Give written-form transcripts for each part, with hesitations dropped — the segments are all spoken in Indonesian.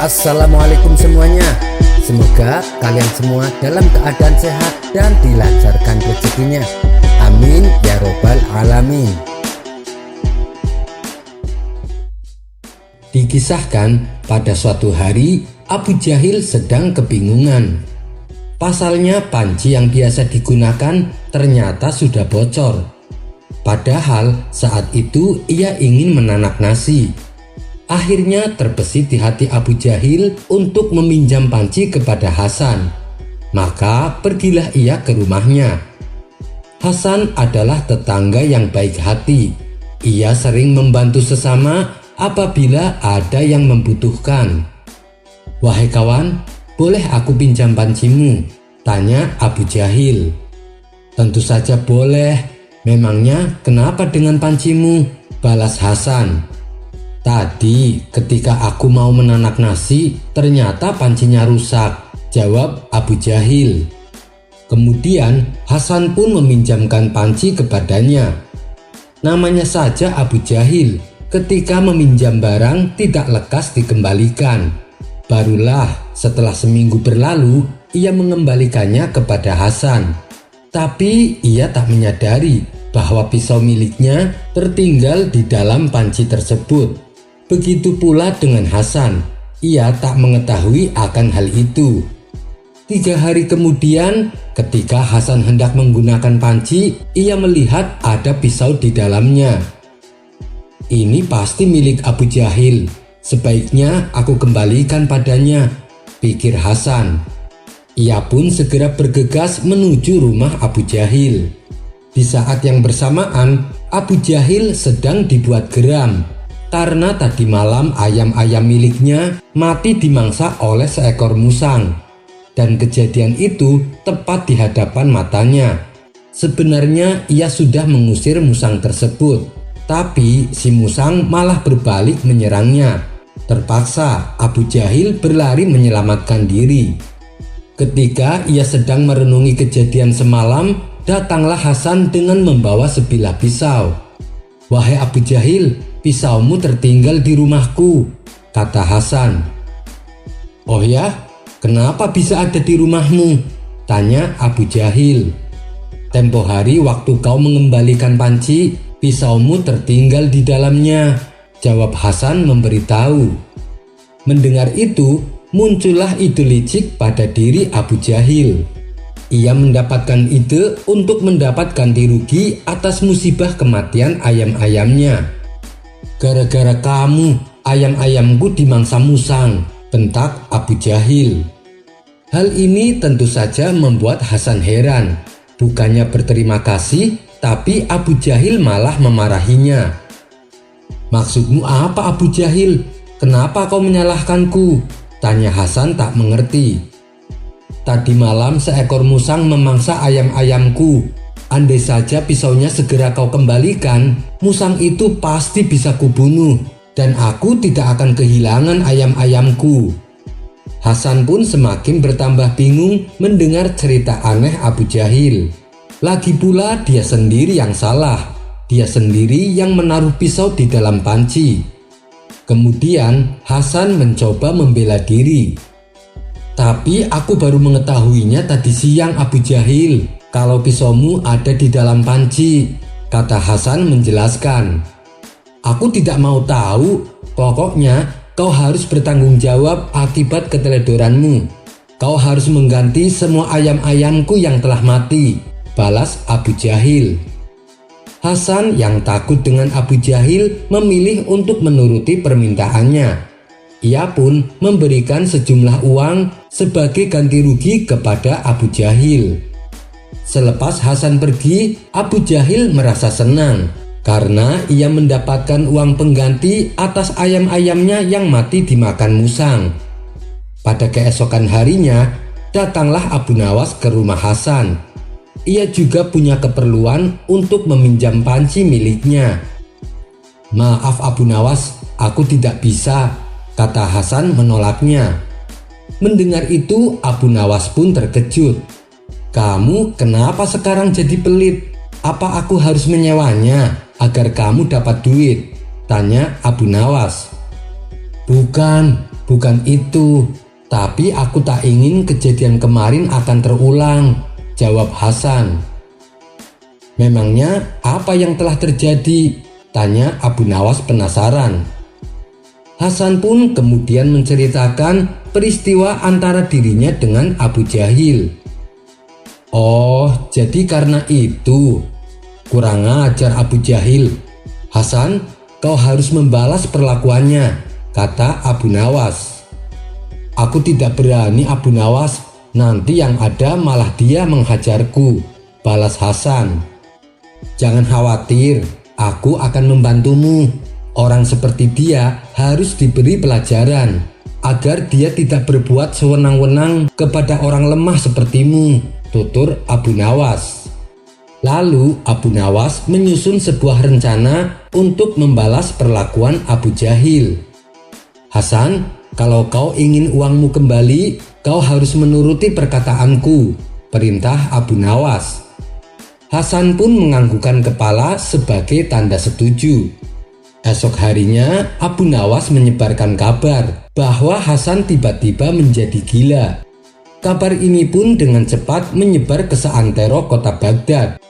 Assalamualaikum semuanya. Semoga kalian semua dalam keadaan sehat dan dilancarkan rezekinya. Amin ya robbal alamin. Dikisahkan pada suatu hari Abu Jahil sedang kebingungan. Pasalnya panci yang biasa digunakan ternyata sudah bocor. Padahal saat itu ia ingin menanak nasi. Akhirnya terbesit di hati Abu Jahil untuk meminjam panci kepada Hasan. Maka pergilah ia ke rumahnya. Hasan adalah tetangga yang baik hati. Ia sering membantu sesama apabila ada yang membutuhkan. "Wahai kawan, boleh aku pinjam pancimu?" tanya Abu Jahil. "Tentu saja boleh. Memangnya kenapa dengan pancimu?" balas Hasan. "Tadi ketika aku mau menanak nasi, ternyata pancinya rusak," jawab Abu Jahil. Kemudian Hasan pun meminjamkan panci kepadanya. Namanya saja Abu Jahil, ketika meminjam barang tidak lekas dikembalikan. Barulah setelah seminggu berlalu, ia mengembalikannya kepada Hasan. Tapi ia tak menyadari bahwa pisau miliknya tertinggal di dalam panci tersebut. Begitu pula dengan Hasan, ia tak mengetahui akan hal itu. 3 hari kemudian, ketika Hasan hendak menggunakan panci, ia melihat ada pisau di dalamnya. "Ini pasti milik Abu Jahil. Sebaiknya aku kembalikan padanya," pikir Hasan. Ia pun segera bergegas menuju rumah Abu Jahil. Di saat yang bersamaan, Abu Jahil sedang dibuat geram. Karena tadi malam ayam-ayam miliknya mati dimangsa oleh seekor musang. Dan kejadian itu tepat di hadapan matanya. Sebenarnya ia sudah mengusir musang tersebut, tapi si musang malah berbalik menyerangnya. Terpaksa Abu Jahil berlari menyelamatkan diri. Ketika ia sedang merenungi kejadian semalam, datanglah Hasan dengan membawa sebilah pisau. "Wahai Abu Jahil, pisaumu tertinggal di rumahku," kata Hasan. "Oh ya, kenapa bisa ada di rumahmu?" tanya Abu Jahil. "Tempo hari waktu kau mengembalikan panci, pisaumu tertinggal di dalamnya," jawab Hasan memberitahu. Mendengar itu, muncullah ide licik pada diri Abu Jahil. Ia mendapatkan ide untuk mendapat ganti rugi atas musibah kematian ayam-ayamnya. "Gara-gara kamu, ayam-ayamku dimangsa musang," bentak Abu Jahil. Hal ini tentu saja membuat Hasan heran. Bukannya berterima kasih, tapi Abu Jahil malah memarahinya. "Maksudmu apa, Abu Jahil? Kenapa kau menyalahkanku?" tanya Hasan tak mengerti. "Tadi malam seekor musang memangsa ayam-ayamku. Andai saja pisaunya segera kau kembalikan, musang itu pasti bisa kubunuh dan aku tidak akan kehilangan ayam-ayamku." Hasan pun semakin bertambah bingung mendengar cerita aneh Abu Jahil. Lagi pula dia sendiri yang salah. Dia sendiri yang menaruh pisau di dalam panci. Kemudian Hasan mencoba membela diri. "Tapi aku baru mengetahuinya tadi siang, Abu Jahil, kalau pisaumu ada di dalam panci," kata Hasan menjelaskan. "Aku tidak mau tahu, pokoknya kau harus bertanggung jawab akibat keteledoranmu. Kau harus mengganti semua ayam-ayamku yang telah mati," balas Abu Jahil. Hasan yang takut dengan Abu Jahil memilih untuk menuruti permintaannya. Ia pun memberikan sejumlah uang sebagai ganti rugi kepada Abu Jahil. Selepas Hasan pergi, Abu Jahil merasa senang karena ia mendapatkan uang pengganti atas ayam-ayamnya yang mati dimakan musang. Pada keesokan harinya, datanglah Abu Nawas ke rumah Hasan. Ia juga punya keperluan untuk meminjam panci miliknya. "Maaf Abu Nawas, aku tidak bisa," kata Hasan menolaknya. Mendengar itu Abu Nawas pun terkejut. "Kamu kenapa sekarang jadi pelit? Apa aku harus menyewanya agar kamu dapat duit?" tanya Abu Nawas. "Bukan, Bukan itu, tapi aku tak ingin kejadian kemarin akan terulang, jawab Hasan. Memangnya apa yang telah terjadi? Tanya Abu Nawas penasaran. Hasan pun kemudian menceritakan peristiwa antara dirinya dengan Abu Jahil. Oh, jadi karena itu. Kurang ajar Abu Jahil. Hasan, kau harus membalas perlakuannya, kata Abu Nawas. Aku tidak berani Abu Nawas, nanti yang ada malah dia menghajarku, balas Hasan. Jangan khawatir, aku akan membantumu. Orang seperti dia harus diberi pelajaran agar dia tidak berbuat sewenang-wenang kepada orang lemah sepertimu, tutur Abu Nawas. Lalu Abu Nawas menyusun sebuah rencana untuk membalas perlakuan Abu Jahil. Hasan, kalau kau ingin uangmu kembali, kau harus menuruti perkataanku, perintah Abu Nawas. Hasan pun menganggukkan kepala sebagai tanda setuju. Esok harinya Abu Nawas menyebarkan kabar bahwa Hasan tiba-tiba menjadi gila. Kabar ini pun dengan cepat menyebar ke seantero kota Baghdad.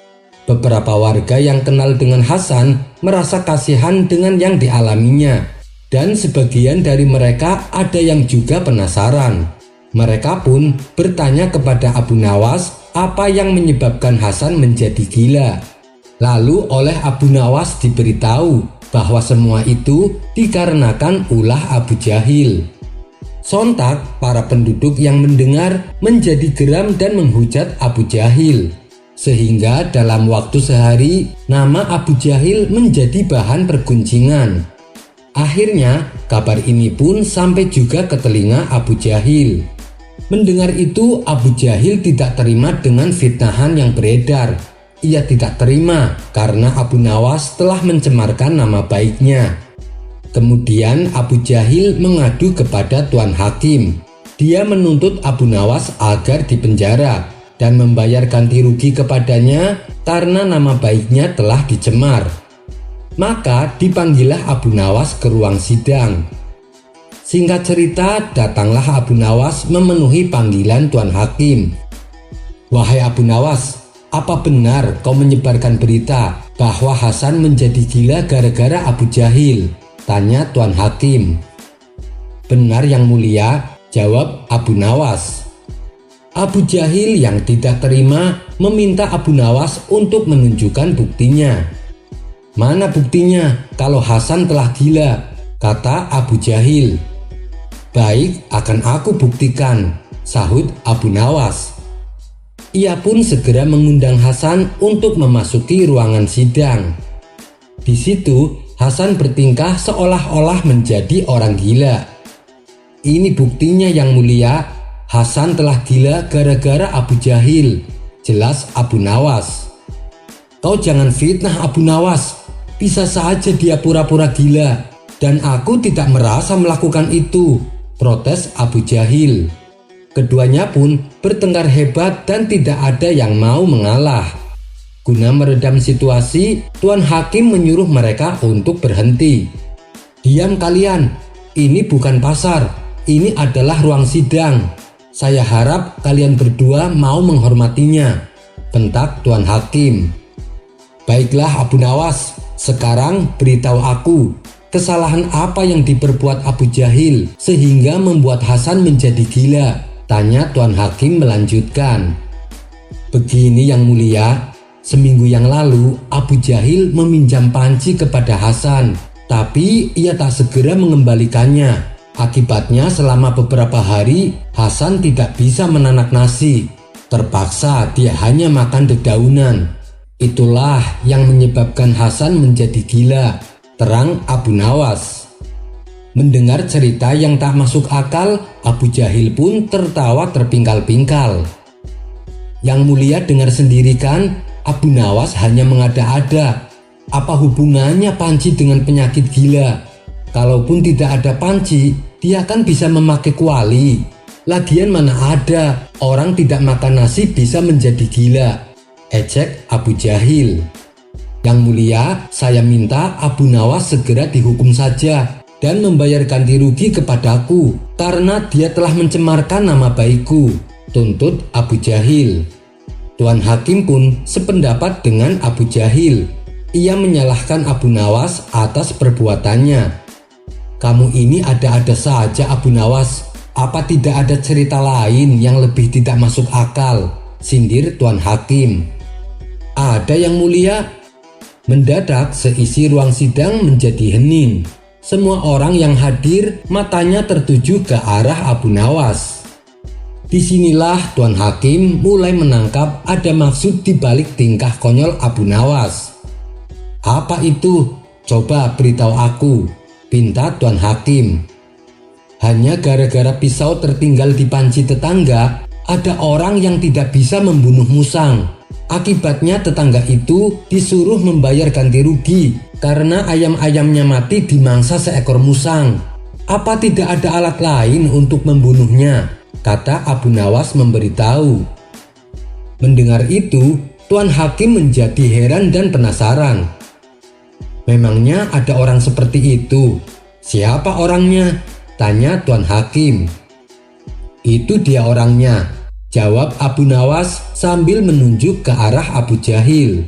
Beberapa warga yang kenal dengan Hasan merasa kasihan dengan yang dialaminya, dan sebagian dari mereka ada yang juga penasaran. Mereka pun bertanya kepada Abu Nawas apa yang menyebabkan Hasan menjadi gila. Lalu oleh Abu Nawas diberitahu bahwa semua itu dikarenakan ulah Abu Jahil. Sontak para penduduk yang mendengar menjadi geram dan menghujat Abu Jahil. Sehingga dalam waktu sehari nama Abu Jahil menjadi bahan perguncingan. Akhirnya kabar ini pun sampai juga ke telinga Abu Jahil. Mendengar itu Abu Jahil tidak terima dengan fitnahan yang beredar. Ia tidak terima karena Abu Nawas telah mencemarkan nama baiknya. Kemudian Abu Jahil mengadu kepada Tuan Hakim. Dia menuntut Abu Nawas agar dipenjara dan membayar ganti rugi kepadanya karena nama baiknya telah dicemar. Maka dipanggillah Abu Nawas ke ruang sidang. Singkat cerita, datanglah Abu Nawas memenuhi panggilan Tuan Hakim. Wahai Abu Nawas, apa benar kau menyebarkan berita bahwa Hasan menjadi gila gara-gara Abu Jahil? Tanya Tuan Hakim. Benar yang mulia, jawab Abu Nawas. Abu Jahil yang tidak terima meminta Abu Nawas untuk menunjukkan buktinya. Mana buktinya kalau Hasan telah gila? Kata Abu Jahil. Baik, akan aku buktikan, sahut Abu Nawas. Ia pun segera mengundang Hasan untuk memasuki ruangan sidang. Di situ Hasan bertingkah seolah-olah menjadi orang gila. Ini buktinya yang mulia, Hasan telah gila gara-gara Abu Jahil, jelas Abu Nawas. Kau jangan fitnah Abu Nawas, bisa saja dia pura-pura gila dan aku tidak merasa melakukan itu, protes Abu Jahil. Keduanya pun bertengkar hebat dan tidak ada yang mau mengalah. Guna meredam situasi, Tuan Hakim menyuruh mereka untuk berhenti. Diam kalian, ini bukan pasar, ini adalah ruang sidang. Saya harap kalian berdua mau menghormatinya, bentak Tuan Hakim. Baiklah Abu Nawas, sekarang beritahu aku, kesalahan apa yang diperbuat Abu Jahil sehingga membuat Hasan menjadi gila? Tanya Tuan Hakim melanjutkan. Begini yang mulia, seminggu yang lalu Abu Jahil meminjam panci kepada Hasan, tapi ia tak segera mengembalikannya. Akibatnya selama beberapa hari Hasan tidak bisa menanak nasi. Terpaksa dia hanya makan dedaunan. Itulah yang menyebabkan Hasan menjadi gila, terang Abu Nawas. Mendengar cerita yang tak masuk akal, Abu Jahil pun tertawa terpingkal-pingkal. Yang mulia dengar sendiri kan, Abu Nawas hanya mengada-ada. Apa hubungannya panci dengan penyakit gila? Kalaupun tidak ada panci, dia kan bisa memakai kuali. Lagian mana ada orang tidak makan nasi bisa menjadi gila, ejek Abu Jahil. Yang mulia, saya minta Abu Nawas segera dihukum saja. dan membayar ganti rugi kepadaku karena dia telah mencemarkan nama baikku, tuntut Abu Jahil. Tuan Hakim pun sependapat dengan Abu Jahil. Ia menyalahkan Abu Nawas atas perbuatannya. Kamu ini ada-ada saja Abu Nawas. Apa tidak ada cerita lain yang lebih tidak masuk akal? Sindir Tuan Hakim. Ada yang mulia. Mendadak seisi ruang sidang menjadi hening. Semua orang yang hadir matanya tertuju ke arah Abu Nawas. Disinilah Tuan Hakim mulai menangkap ada maksud di balik tingkah konyol Abu Nawas. Apa itu? Coba beritahu aku, pinta Tuan Hakim. Hanya gara-gara pisau tertinggal di panci tetangga, ada orang yang tidak bisa membunuh musang. Akibatnya tetangga itu disuruh membayar ganti rugi karena ayam-ayamnya mati dimangsa seekor musang. Apa tidak ada alat lain untuk membunuhnya? Kata Abu Nawas memberitahu. Mendengar itu, Tuan Hakim menjadi heran dan penasaran. Memangnya ada orang seperti itu? Siapa orangnya? Tanya Tuan Hakim. Itu dia orangnya, jawab Abu Nawas sambil menunjuk ke arah Abu Jahil.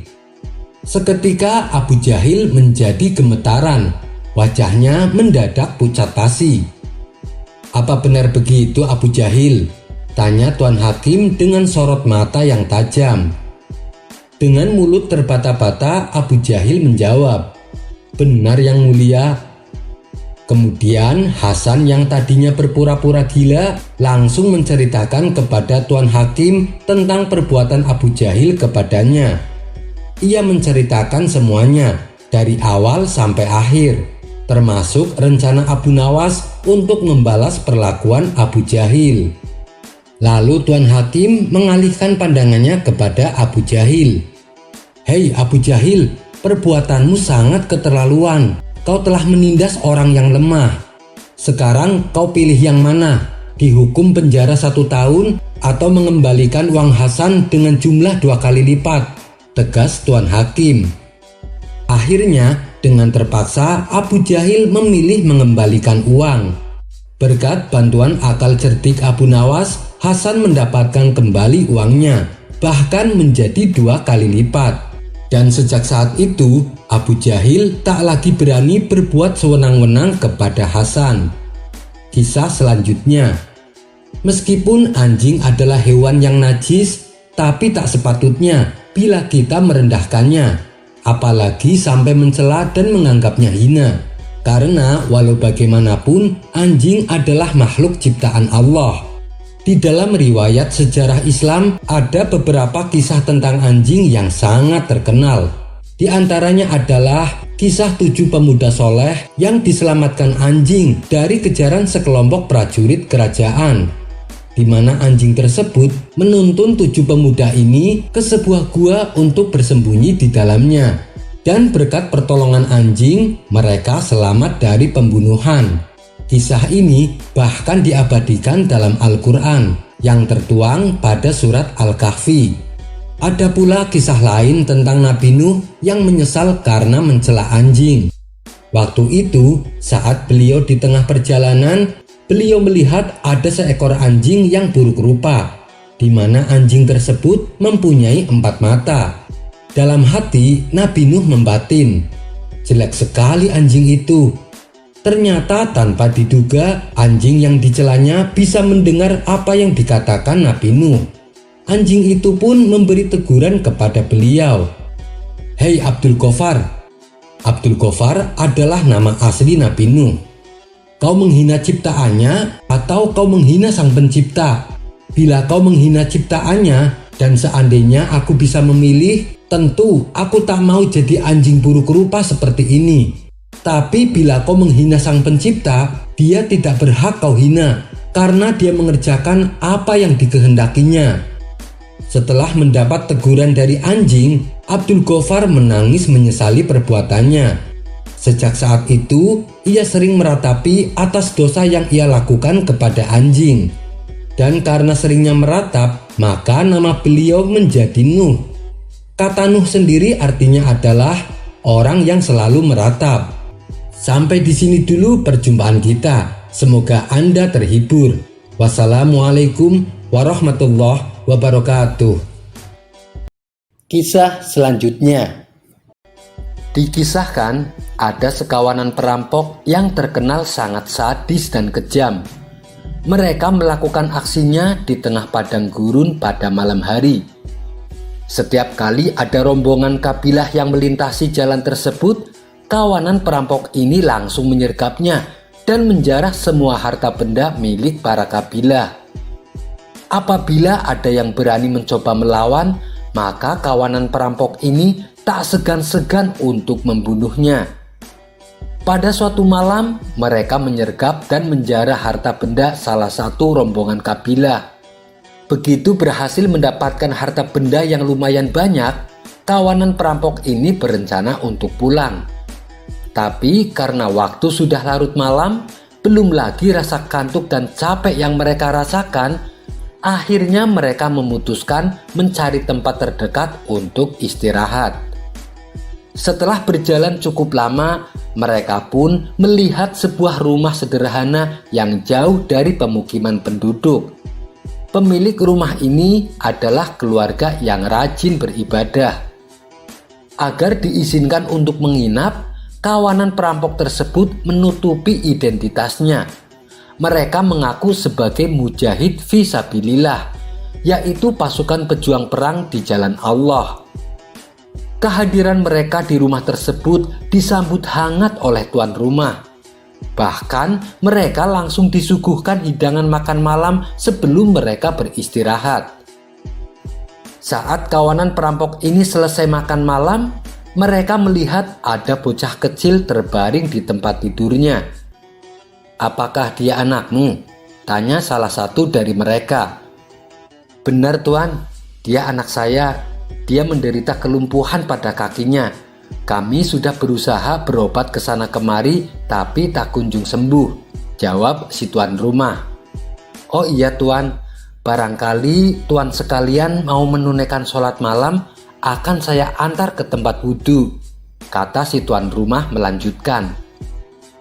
Seketika Abu Jahil menjadi gemetaran, wajahnya mendadak pucat pasi. Apa benar begitu Abu Jahil? Tanya Tuan Hakim dengan sorot mata yang tajam. Dengan mulut terbata-bata Abu Jahil menjawab, benar yang mulia. Kemudian Hasan yang tadinya berpura-pura gila langsung menceritakan kepada Tuan Hakim tentang perbuatan Abu Jahil kepadanya. Ia menceritakan semuanya dari awal sampai akhir, termasuk rencana Abu Nawas untuk membalas perlakuan Abu Jahil. Lalu Tuan Hakim mengalihkan pandangannya kepada Abu Jahil. Hei Abu Jahil, perbuatanmu sangat keterlaluan. Kau telah menindas orang yang lemah. Sekarang kau pilih yang mana? Dihukum penjara 1 tahun atau mengembalikan uang Hasan dengan jumlah 2 kali lipat? Tegas Tuan Hakim. Akhirnya dengan terpaksa Abu Jahil memilih mengembalikan uang. Berkat bantuan akal cerdik Abu Nawas, Hasan mendapatkan kembali uangnya, bahkan menjadi 2 kali lipat. Dan sejak saat itu, Abu Jahil tak lagi berani berbuat sewenang-wenang kepada Hasan. Kisah selanjutnya. Meskipun anjing adalah hewan yang najis, tapi tak sepatutnya bila kita merendahkannya, apalagi sampai mencela dan menganggapnya hina. Karena walau bagaimanapun, anjing adalah makhluk ciptaan Allah. Di dalam riwayat sejarah Islam ada beberapa kisah tentang anjing yang sangat terkenal. Di antaranya adalah kisah 7 pemuda soleh yang diselamatkan anjing dari kejaran sekelompok prajurit kerajaan, di mana anjing tersebut menuntun 7 pemuda ini ke sebuah gua untuk bersembunyi di dalamnya. Dan berkat pertolongan anjing, mereka selamat dari pembunuhan. Kisah ini bahkan diabadikan dalam Al-Quran yang tertuang pada surat Al-Kahfi. Ada pula kisah lain tentang Nabi Nuh yang menyesal karena mencela anjing. Waktu itu, saat beliau di tengah perjalanan, beliau melihat ada seekor anjing yang buruk rupa, di mana anjing tersebut mempunyai 4 mata. Dalam hati, Nabi Nuh membatin, jelek sekali anjing itu. Ternyata tanpa diduga, anjing yang dicelanya bisa mendengar apa yang dikatakan Nabi Nuh. Anjing itu pun memberi teguran kepada beliau. Hei Abdul Ghaffar. Abdul Ghaffar adalah nama asli Nabi Nuh. Kau menghina ciptaannya atau kau menghina sang pencipta? Bila kau menghina ciptaannya dan seandainya aku bisa memilih, tentu aku tak mau jadi anjing buruk rupa seperti ini. Tapi bila kau menghina sang pencipta, dia tidak berhak kau hina karena dia mengerjakan apa yang dikehendakinya. Setelah mendapat teguran dari anjing, Abdul Ghaffar menangis menyesali perbuatannya. Sejak saat itu, ia sering meratapi atas dosa yang ia lakukan kepada anjing. Dan karena seringnya meratap, maka nama beliau menjadi Nuh. Kata Nuh sendiri artinya adalah orang yang selalu meratap. Sampai di sini dulu perjumpaan kita. Semoga Anda terhibur. Wassalamualaikum warahmatullahi wabarakatuh. Kisah selanjutnya. Dikisahkan ada sekawanan perampok yang terkenal sangat sadis dan kejam. Mereka melakukan aksinya di tengah padang gurun pada malam hari. Setiap kali ada rombongan kabilah yang melintasi jalan tersebut, kawanan perampok ini langsung menyergapnya dan menjarah semua harta benda milik para kabilah. Apabila ada yang berani mencoba melawan, maka kawanan perampok ini tak segan-segan untuk membunuhnya. Pada suatu malam, mereka menyergap dan menjarah harta benda salah satu rombongan kabilah. Begitu berhasil mendapatkan harta benda yang lumayan banyak, kawanan perampok ini berencana untuk pulang. Tapi karena waktu sudah larut malam, belum lagi rasa kantuk dan capek yang mereka rasakan, akhirnya mereka memutuskan mencari tempat terdekat untuk istirahat. Setelah berjalan cukup lama, mereka pun melihat sebuah rumah sederhana yang jauh dari pemukiman penduduk. Pemilik rumah ini adalah keluarga yang rajin beribadah. Agar diizinkan untuk menginap, kawanan perampok tersebut menutupi identitasnya. Mereka mengaku sebagai mujahid fisabilillah, yaitu pasukan pejuang perang di jalan Allah. Kehadiran mereka di rumah tersebut disambut hangat oleh tuan rumah. Bahkan mereka langsung disuguhkan hidangan makan malam sebelum mereka beristirahat. Saat kawanan perampok ini selesai makan malam, mereka melihat ada bocah kecil terbaring di tempat tidurnya. "Apakah dia anakmu?" tanya salah satu dari mereka. "Benar tuan, dia anak saya. Dia menderita kelumpuhan pada kakinya. Kami sudah berusaha berobat ke sana kemari tapi tak kunjung sembuh," jawab si tuan rumah. "Oh iya tuan, barangkali tuan sekalian mau menunaikan sholat malam, akan saya antar ke tempat wudhu," kata si tuan rumah melanjutkan.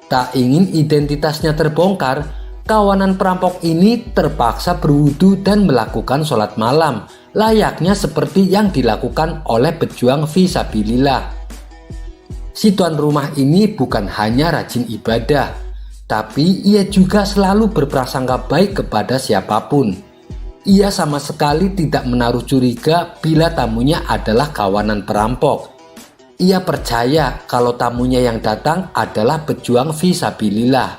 Tak ingin identitasnya terbongkar, kawanan perampok ini terpaksa berwudhu dan melakukan sholat malam, layaknya seperti yang dilakukan oleh pejuang fisabilillah. Si tuan rumah ini bukan hanya rajin ibadah, tapi ia juga selalu berprasangka baik kepada siapapun. Ia sama sekali tidak menaruh curiga bila tamunya adalah kawanan perampok. Ia percaya kalau tamunya yang datang adalah pejuang fisabilillah.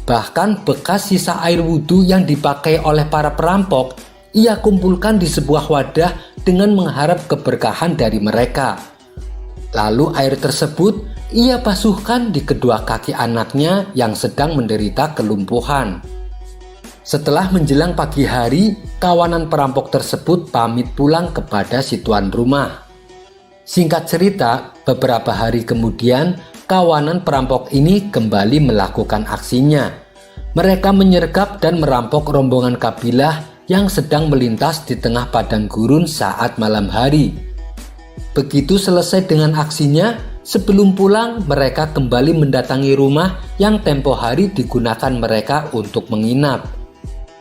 Bahkan bekas sisa air wudhu yang dipakai oleh para perampok, ia kumpulkan di sebuah wadah dengan mengharap keberkahan dari mereka. Lalu air tersebut ia basuhkan di kedua kaki anaknya yang sedang menderita kelumpuhan. Setelah menjelang pagi hari, kawanan perampok tersebut pamit pulang kepada si tuan rumah. Singkat cerita, beberapa hari kemudian, kawanan perampok ini kembali melakukan aksinya. Mereka menyergap dan merampok rombongan kabilah yang sedang melintas di tengah padang gurun saat malam hari. Begitu selesai dengan aksinya, sebelum pulang mereka kembali mendatangi rumah yang tempo hari digunakan mereka untuk menginap.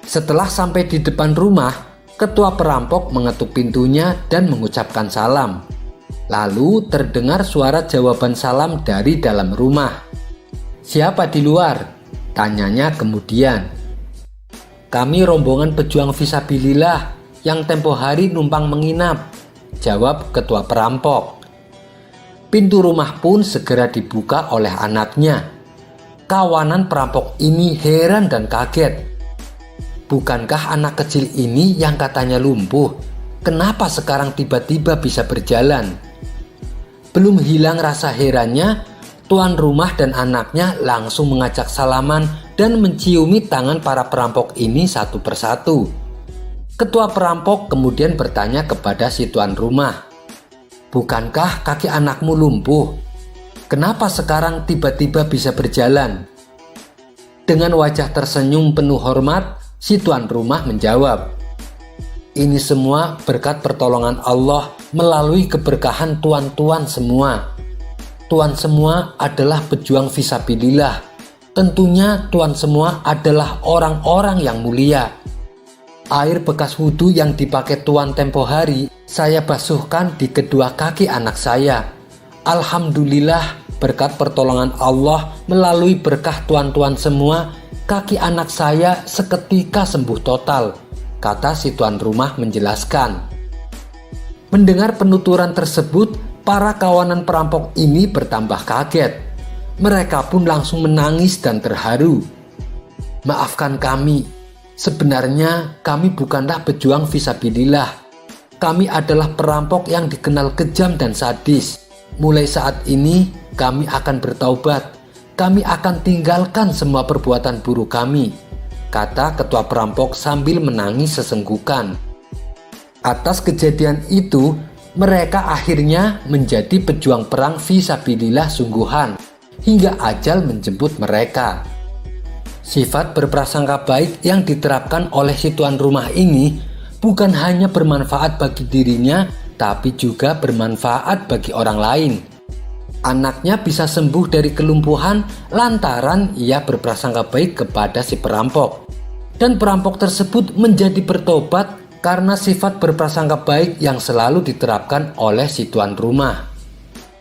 Setelah sampai di depan rumah, ketua perampok mengetuk pintunya dan mengucapkan salam. Lalu terdengar suara jawaban salam dari dalam rumah. "Siapa di luar?" tanyanya kemudian. "Kami rombongan pejuang fisabilillah yang tempo hari numpang menginap," jawab ketua perampok. Pintu rumah pun segera dibuka oleh anaknya. Kawanan perampok ini heran dan kaget. Bukankah anak kecil ini yang katanya lumpuh? Kenapa sekarang tiba-tiba bisa berjalan? Belum hilang rasa herannya, tuan rumah dan anaknya langsung mengajak salaman dan menciumi tangan para perampok ini satu persatu. Ketua perampok kemudian bertanya kepada si tuan rumah, "Bukankah kaki anakmu lumpuh? Kenapa sekarang tiba-tiba bisa berjalan?" Dengan wajah tersenyum penuh hormat, si tuan rumah menjawab, "Ini semua berkat pertolongan Allah melalui keberkahan tuan-tuan semua. tuan semua adalah pejuang fisabilillah. Tentunya tuan semua adalah orang-orang yang mulia. Air bekas wudhu yang dipakai tuan tempo hari saya basuhkan di kedua kaki anak saya. Alhamdulillah, berkat pertolongan Allah melalui berkah tuan-tuan semua, kaki anak saya seketika sembuh total, kata si tuan rumah menjelaskan. Mendengar penuturan tersebut, para kawanan perampok ini bertambah kaget. Mereka pun langsung menangis dan terharu. Maafkan kami, sebenarnya kami bukanlah pejuang fisabilillah. Kami adalah perampok yang dikenal kejam dan sadis. Mulai saat ini kami akan bertaubat. Kami akan tinggalkan semua perbuatan buruk kami, kata ketua perampok sambil menangis sesenggukan. Atas kejadian itu, mereka akhirnya menjadi pejuang perang fisabilillah sungguhan hingga ajal menjemput mereka. Sifat berprasangka baik yang diterapkan oleh si tuan rumah ini bukan hanya bermanfaat bagi dirinya, tapi juga bermanfaat bagi orang lain. Anaknya bisa sembuh dari kelumpuhan lantaran ia berprasangka baik kepada si perampok. Dan perampok tersebut menjadi bertobat karena sifat berprasangka baik yang selalu diterapkan oleh si tuan rumah.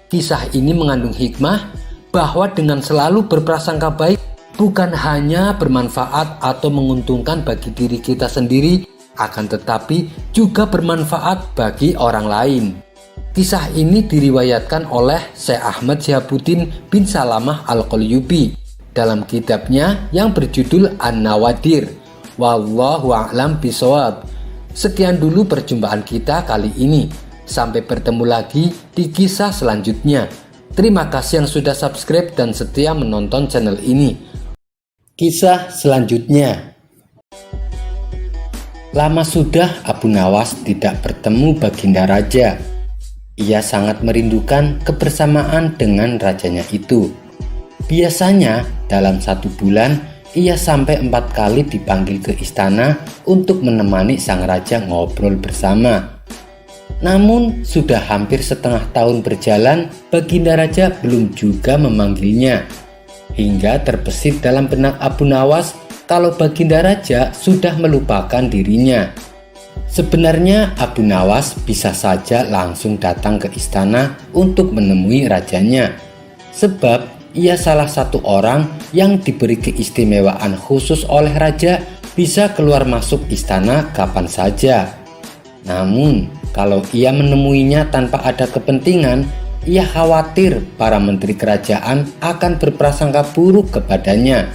Kisah ini mengandung hikmah bahwa dengan selalu berprasangka baik bukan hanya bermanfaat atau menguntungkan bagi diri kita sendiri, akan tetapi juga bermanfaat bagi orang lain. Kisah ini diriwayatkan oleh Syekh Ahmad Syihabuddin bin Salamah Al-Qalyubi dalam kitabnya yang berjudul An-Nawadir. Wallahu a'lam bishawab. Sekian dulu perjumpaan kita kali ini. Sampai bertemu lagi di kisah selanjutnya. Terima kasih yang sudah subscribe dan setia menonton channel ini. Kisah selanjutnya. Lama sudah Abu Nawas tidak bertemu Baginda Raja. Ia sangat merindukan kebersamaan dengan rajanya itu. Biasanya dalam 1 bulan ia sampai 4 kali dipanggil ke istana untuk menemani sang raja ngobrol bersama. Namun sudah hampir setengah tahun berjalan, Baginda Raja belum juga memanggilnya. Hingga terbesit dalam benak Abu Nawas kalau Baginda Raja sudah melupakan dirinya. Sebenarnya Abu Nawas bisa saja langsung datang ke istana untuk menemui rajanya. Sebab ia salah satu orang yang diberi keistimewaan khusus oleh raja, bisa keluar masuk istana kapan saja. Namun kalau ia menemuinya tanpa ada kepentingan, ia khawatir para menteri kerajaan akan berprasangka buruk kepadanya.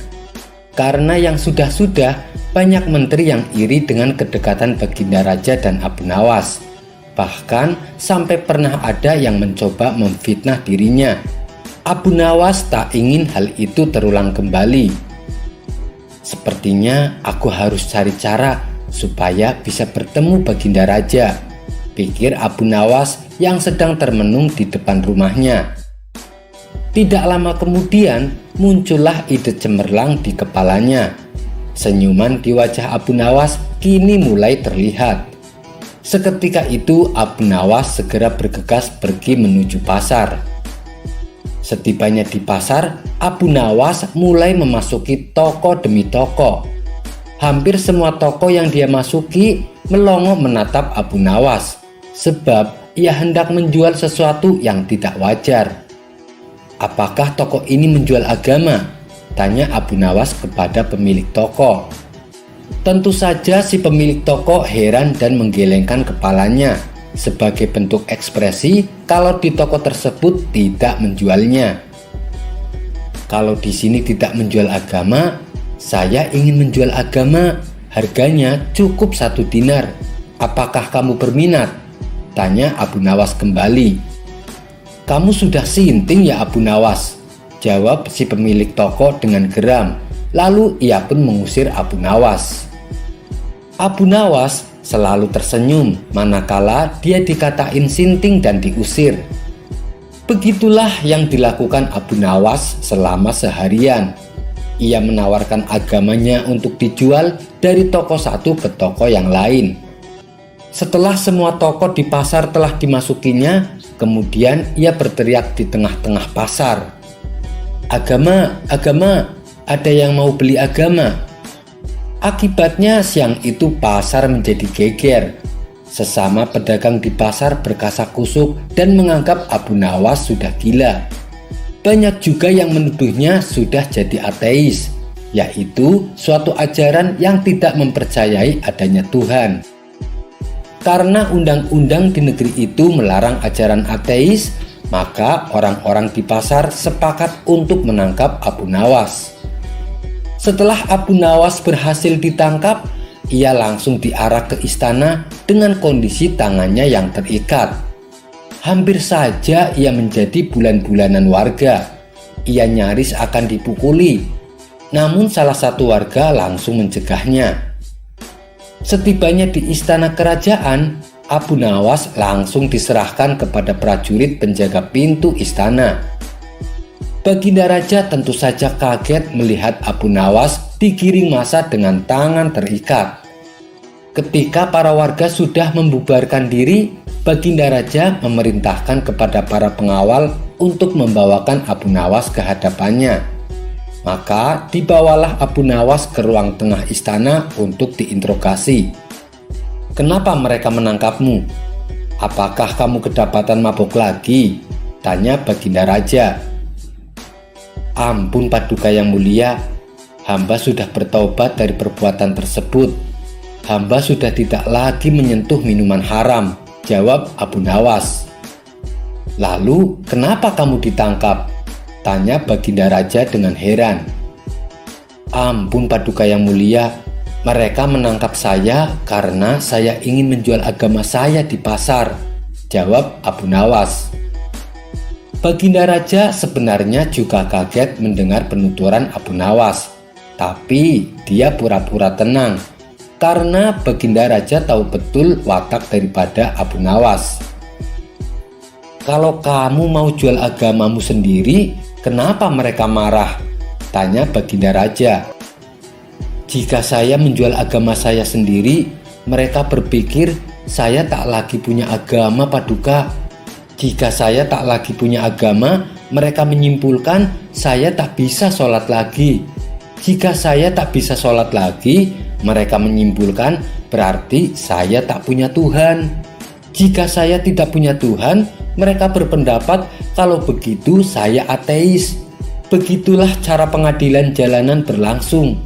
Karena yang sudah-sudah banyak menteri yang iri dengan kedekatan Baginda Raja dan Abu Nawas. Bahkan sampai pernah ada yang mencoba memfitnah dirinya. Abu Nawas tak ingin hal itu terulang kembali. Sepertinya aku harus cari cara supaya bisa bertemu Baginda Raja, pikir Abu Nawas yang sedang termenung di depan rumahnya. Tidak lama kemudian muncullah ide cemerlang di kepalanya. Senyuman di wajah Abu Nawas kini mulai terlihat. Seketika itu Abu Nawas segera bergegas pergi menuju pasar. Setibanya di pasar, Abu Nawas mulai memasuki toko demi toko. Hampir semua toko yang dia masuki melongo menatap Abu Nawas, sebab ia hendak menjual sesuatu yang tidak wajar. Apakah toko ini menjual agama? Tanya Abu Nawas kepada pemilik toko. Tentu saja si pemilik toko heran dan menggelengkan kepalanya sebagai bentuk ekspresi kalau di toko tersebut tidak menjualnya. Kalau di sini tidak menjual agama, saya ingin menjual agama. Harganya cukup 1 dinar. Apakah kamu berminat? Tanya Abu Nawas kembali. Kamu sudah sinting ya Abu Nawas? Jawab si pemilik toko dengan geram. Lalu ia pun mengusir Abu Nawas. Abu Nawas selalu tersenyum manakala dia dikatain sinting dan diusir. Begitulah yang dilakukan Abu Nawas selama seharian. Ia menawarkan agamanya untuk dijual dari toko satu ke toko yang lain. Setelah semua toko di pasar telah dimasukinya, Kemudian ia berteriak di tengah-tengah pasar, "Agama, agama, ada yang mau beli agama?" Akibatnya siang itu pasar menjadi geger. Sesama pedagang di pasar berkasak-kusuk dan menganggap Abu Nawas sudah gila. Banyak juga yang menuduhnya sudah jadi ateis, yaitu suatu ajaran yang tidak mempercayai adanya Tuhan. Karena undang-undang di negeri itu melarang ajaran ateis, maka orang-orang di pasar sepakat untuk menangkap Abu Nawas. Setelah Abu Nawas berhasil ditangkap, ia langsung diarak ke istana dengan kondisi tangannya yang terikat. Hampir saja ia menjadi bulan-bulanan warga. Ia nyaris akan dipukuli, namun salah satu warga langsung mencegahnya. Setibanya di istana kerajaan, Abu Nawas langsung diserahkan kepada prajurit penjaga pintu istana. Baginda Raja tentu saja kaget melihat Abu Nawas digiring massa dengan tangan terikat. Ketika para warga sudah membubarkan diri, Baginda Raja memerintahkan kepada para pengawal untuk membawakan Abu Nawas ke hadapannya. Maka dibawalah Abu Nawas ke ruang tengah istana untuk diinterogasi. "Kenapa mereka menangkapmu? Apakah kamu kedapatan mabuk lagi?" tanya Baginda Raja. "Ampun Paduka yang mulia, hamba sudah bertobat dari perbuatan tersebut. Hamba sudah tidak lagi menyentuh minuman haram," jawab Abu Nawas. "Lalu kenapa kamu ditangkap?" tanya Baginda Raja dengan heran. "Ampun Paduka yang mulia, mereka menangkap saya karena saya ingin menjual agama saya di pasar," jawab Abu Nawas. Baginda Raja sebenarnya juga kaget mendengar penuturan Abu Nawas, tapi dia pura-pura tenang karena Baginda Raja tahu betul watak daripada Abu Nawas. "Kalau kamu mau jual agamamu sendiri, kenapa mereka marah?" tanya Baginda Raja. "Jika saya menjual agama saya sendiri, mereka berpikir saya tak lagi punya agama Paduka. Jika saya tak lagi punya agama, mereka menyimpulkan saya tak bisa sholat lagi. Jika saya tak bisa sholat lagi, mereka menyimpulkan berarti saya tak punya Tuhan. Jika saya tidak punya Tuhan, mereka berpendapat kalau begitu saya ateis. Begitulah cara pengadilan jalanan berlangsung.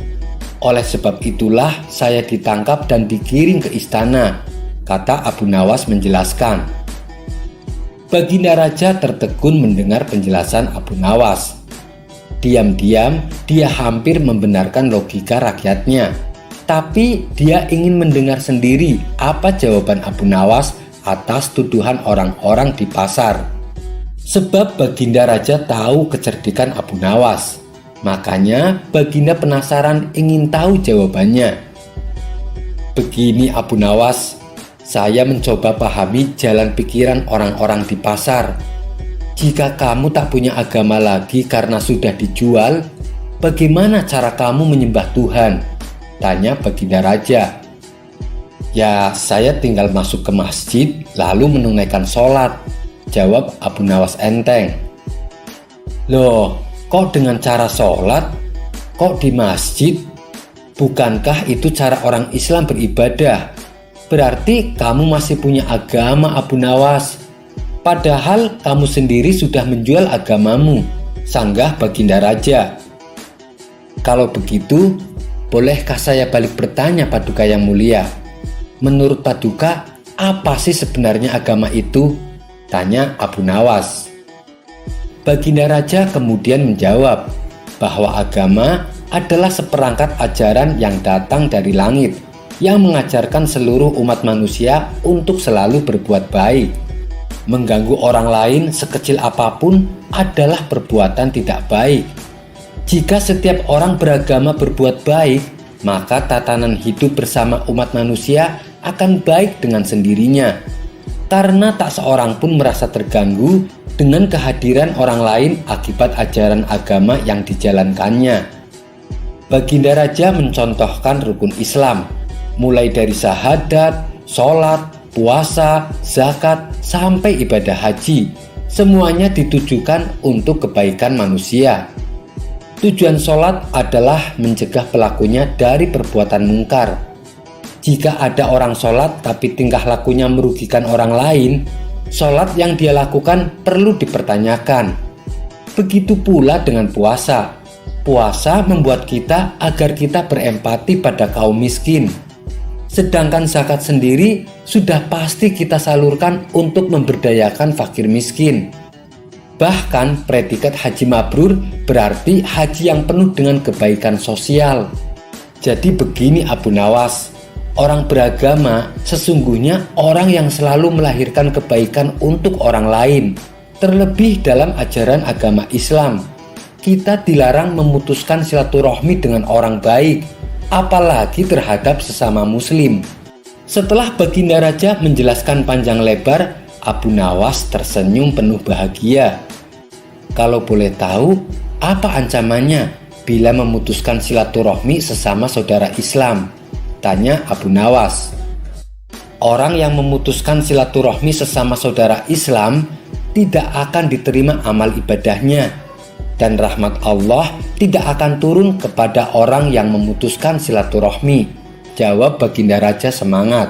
Oleh sebab itulah saya ditangkap dan digiring ke istana," kata Abu Nawas menjelaskan. Baginda Raja tertegun mendengar penjelasan Abu Nawas. Diam-diam dia hampir membenarkan logika rakyatnya, tapi dia ingin mendengar sendiri apa jawaban Abu Nawas atas tuduhan orang-orang di pasar. Sebab Baginda Raja tahu kecerdikan Abu Nawas, makanya Baginda penasaran ingin tahu jawabannya. "Begini Abu Nawas, saya mencoba pahami jalan pikiran orang-orang di pasar. Jika kamu tak punya agama lagi karena sudah dijual, bagaimana cara kamu menyembah Tuhan?" tanya Baginda Raja. "Ya, saya tinggal masuk ke masjid lalu menunaikan sholat," jawab Abu Nawas enteng. "Loh, kok dengan cara sholat? Kok di masjid? Bukankah itu cara orang Islam beribadah? Berarti kamu masih punya agama Abu Nawas. Padahal kamu sendiri sudah menjual agamamu," sanggah Baginda Raja. "Kalau begitu, bolehkah saya balik bertanya Paduka yang mulia? Menurut Paduka, apa sih sebenarnya agama itu?" tanya Abu Nawas. Baginda Raja kemudian menjawab bahwa agama adalah seperangkat ajaran yang datang dari langit, yang mengajarkan seluruh umat manusia untuk selalu berbuat baik. Mengganggu orang lain sekecil apapun adalah perbuatan tidak baik. Jika setiap orang beragama berbuat baik, maka tatanan hidup bersama umat manusia akan baik dengan sendirinya. Karena tak seorang pun merasa terganggu dengan kehadiran orang lain akibat ajaran agama yang dijalankannya. Baginda Raja mencontohkan rukun Islam, mulai dari syahadat, sholat, puasa, zakat, sampai ibadah haji, semuanya ditujukan untuk kebaikan manusia. Tujuan sholat adalah mencegah pelakunya dari perbuatan mungkar. Jika ada orang sholat tapi tingkah lakunya merugikan orang lain, sholat yang dia lakukan perlu dipertanyakan. Begitu pula dengan puasa. Puasa membuat kita agar kita berempati pada kaum miskin. Sedangkan zakat sendiri sudah pasti kita salurkan untuk memberdayakan fakir miskin. Bahkan predikat haji mabrur berarti haji yang penuh dengan kebaikan sosial. Jadi begini Abu Nawas, orang beragama sesungguhnya orang yang selalu melahirkan kebaikan untuk orang lain. Terlebih dalam ajaran agama Islam, kita dilarang memutuskan silaturahmi dengan orang baik, apalagi terhadap sesama muslim. Setelah Baginda Raja menjelaskan panjang lebar, Abu Nawas tersenyum penuh bahagia. Kalau boleh tahu, apa ancamannya bila memutuskan silaturahmi sesama saudara Islam? Tanya Abu Nawas. Orang yang memutuskan silaturahmi sesama saudara Islam tidak akan diterima amal ibadahnya, dan rahmat Allah tidak akan turun kepada orang yang memutuskan silaturahmi. Jawab Baginda Raja semangat.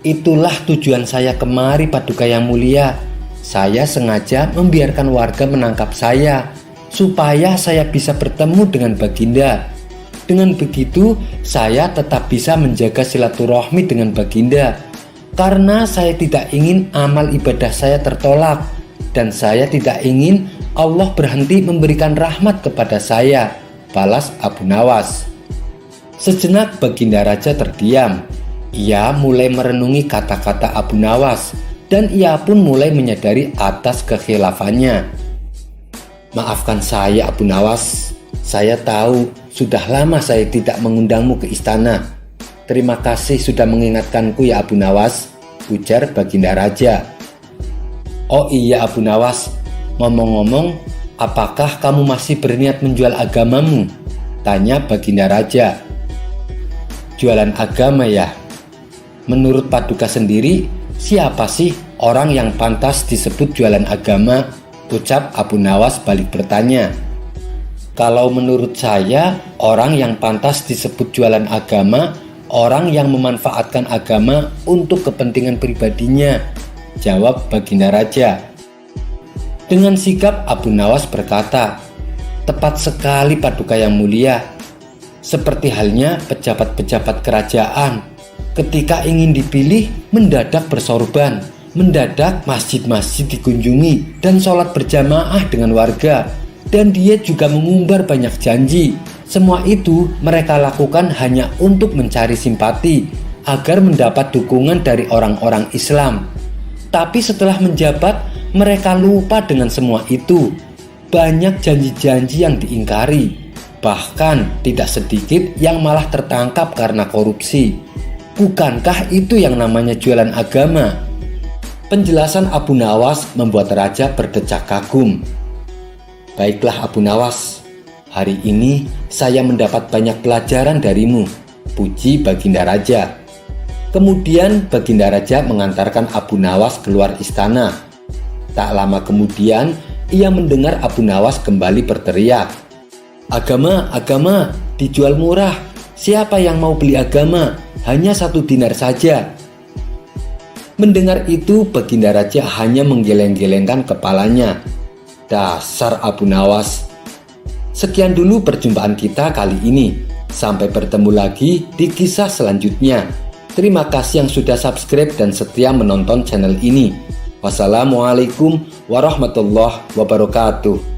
Itulah tujuan saya kemari Paduka Yang Mulia. Saya sengaja membiarkan warga menangkap saya, supaya saya bisa bertemu dengan Baginda. Dengan begitu, saya tetap bisa menjaga silaturahmi dengan Baginda. Karena saya tidak ingin amal ibadah saya tertolak, dan saya tidak ingin Allah berhenti memberikan rahmat kepada saya, balas Abu Nawas. Sejenak Baginda Raja terdiam. Ia mulai merenungi kata-kata Abu Nawas, dan ia pun mulai menyadari atas kekhilafannya. Maafkan saya Abu Nawas, saya tahu sudah lama saya tidak mengundangmu ke istana. Terima kasih sudah mengingatkanku ya Abu Nawas, ujar Baginda Raja. Oh iya Abu Nawas, ngomong-ngomong, apakah kamu masih berniat menjual agamamu? Tanya Baginda Raja. Jualan agama ya? Menurut Paduka sendiri, siapa sih orang yang pantas disebut jualan agama? Ucap Abu Nawas balik bertanya. Kalau menurut saya, orang yang pantas disebut jualan agama, orang yang memanfaatkan agama untuk kepentingan pribadinya, jawab Baginda Raja. Dengan sigap Abu Nawas berkata, tepat sekali Paduka Yang Mulia. Seperti halnya pejabat-pejabat kerajaan, ketika ingin dipilih mendadak bersorban, mendadak masjid-masjid dikunjungi dan sholat berjamaah dengan warga, dan dia juga mengumbar banyak janji. Semua itu mereka lakukan hanya untuk mencari simpati agar mendapat dukungan dari orang-orang Islam. Tapi setelah menjabat, mereka lupa dengan semua itu. Banyak janji-janji yang diingkari. Bahkan tidak sedikit yang malah tertangkap karena korupsi. Bukankah itu yang namanya jualan agama? Penjelasan Abu Nawas membuat Raja berdecak kagum. Baiklah Abu Nawas, hari ini saya mendapat banyak pelajaran darimu, puji Baginda Raja. Kemudian Baginda Raja mengantarkan Abu Nawas keluar istana. Tak lama kemudian ia mendengar Abu Nawas kembali berteriak, agama, agama, dijual murah. Siapa yang mau beli agama? Hanya 1 dinar saja. Mendengar itu Baginda Raja hanya menggeleng-gelengkan kepalanya. Dasar Abu Nawas. Sekian dulu perjumpaan kita kali ini. Sampai bertemu lagi di kisah selanjutnya. Terima kasih yang sudah subscribe dan setia menonton channel ini. Wassalamualaikum warahmatullahi wabarakatuh.